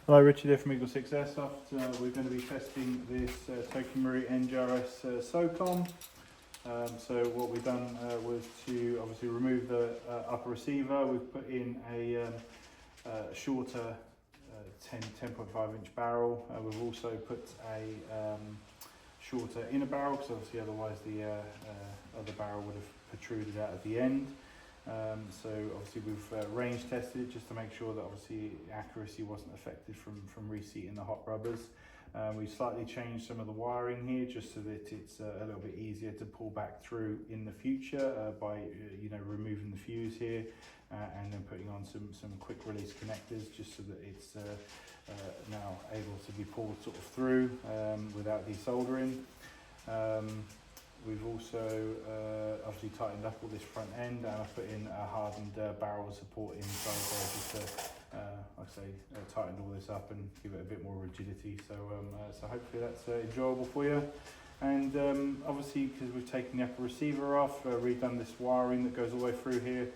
Hello, Richard here from Eagle 6 Airsoft. We're going to be testing this Socom NGRS Socom. So what we've done was to obviously remove the upper receiver. We've put in a shorter 10.5 inch barrel. We've also put a shorter inner barrel, because obviously otherwise the other barrel would have protruded out at the end. So obviously we've range tested it just to make sure that obviously accuracy wasn't affected from reseating the hot rubbers. We've slightly changed some of the wiring here just so that it's a little bit easier to pull back through in the future by removing the fuse here and then putting on some quick release connectors just so that it's now able to be pulled sort of through without desoldering. We've also obviously tightened up all this front end, and I've put in a hardened barrel support inside there just to, like I say, tighten all this up and give it a bit more rigidity. So hopefully that's enjoyable for you. And obviously, because we've taken the upper receiver off, redone this wiring that goes all the way through here,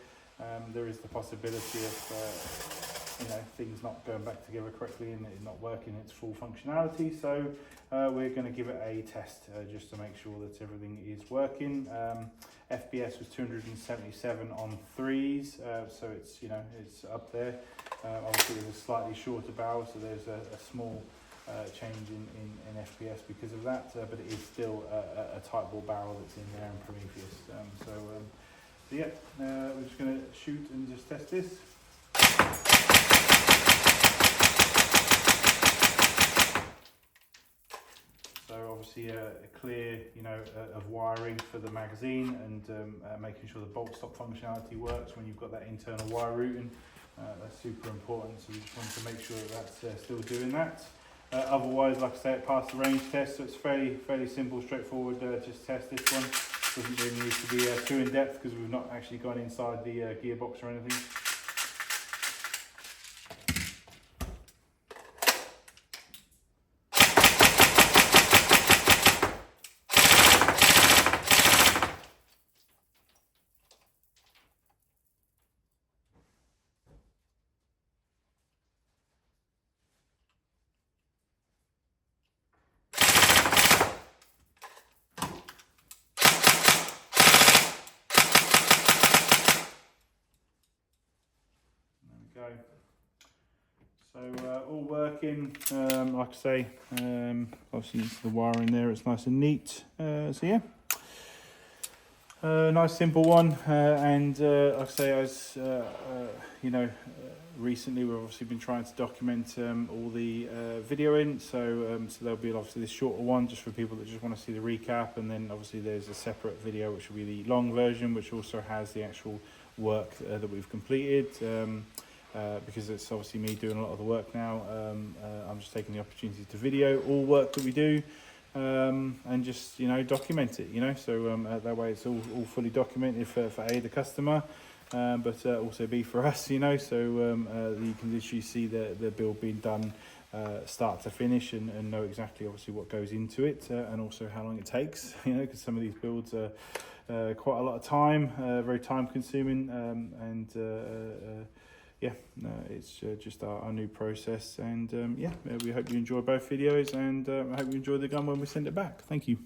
there is the possibility of things not going back together correctly and it not working its full functionality. So we're going to give it a test just to make sure that everything is working. FPS was 277 on 3s, so it's up there. Obviously there's a slightly shorter barrel, so there's a small change in FPS because of that, but it is still a tight ball barrel that's in there in Prometheus. So yeah, we're just going to shoot and just test this. So obviously a clear, of wiring for the magazine and making sure the bolt stop functionality works when you've got that internal wire routing. That's super important. So we just wanted to make sure that that's still doing that. Otherwise, like I say, it passed the range test, so it's fairly simple, straightforward. Just test this one. Doesn't really need to be too in depth because we've not actually gone inside the gearbox or anything. So all working, like I say, obviously the wiring there, it's nice and neat. So yeah, nice simple one. And like I say, as recently we've obviously been trying to document all the video in. So there'll be obviously this shorter one just for people that just want to see the recap, and then obviously there's a separate video which will be the long version, which also has the actual work that we've completed. Because it's obviously me doing a lot of the work now, I'm just taking the opportunity to video all work that we do and just document it, so that way it's all fully documented for A, the customer, but also B, for us, so you can literally see the build being done start to finish and know exactly obviously what goes into it and also how long it takes, because some of these builds are quite a lot of time, very time consuming, and yeah, it's just our new process, and yeah, we hope you enjoy both videos, and I hope you enjoy the gun when we send it back. Thank you.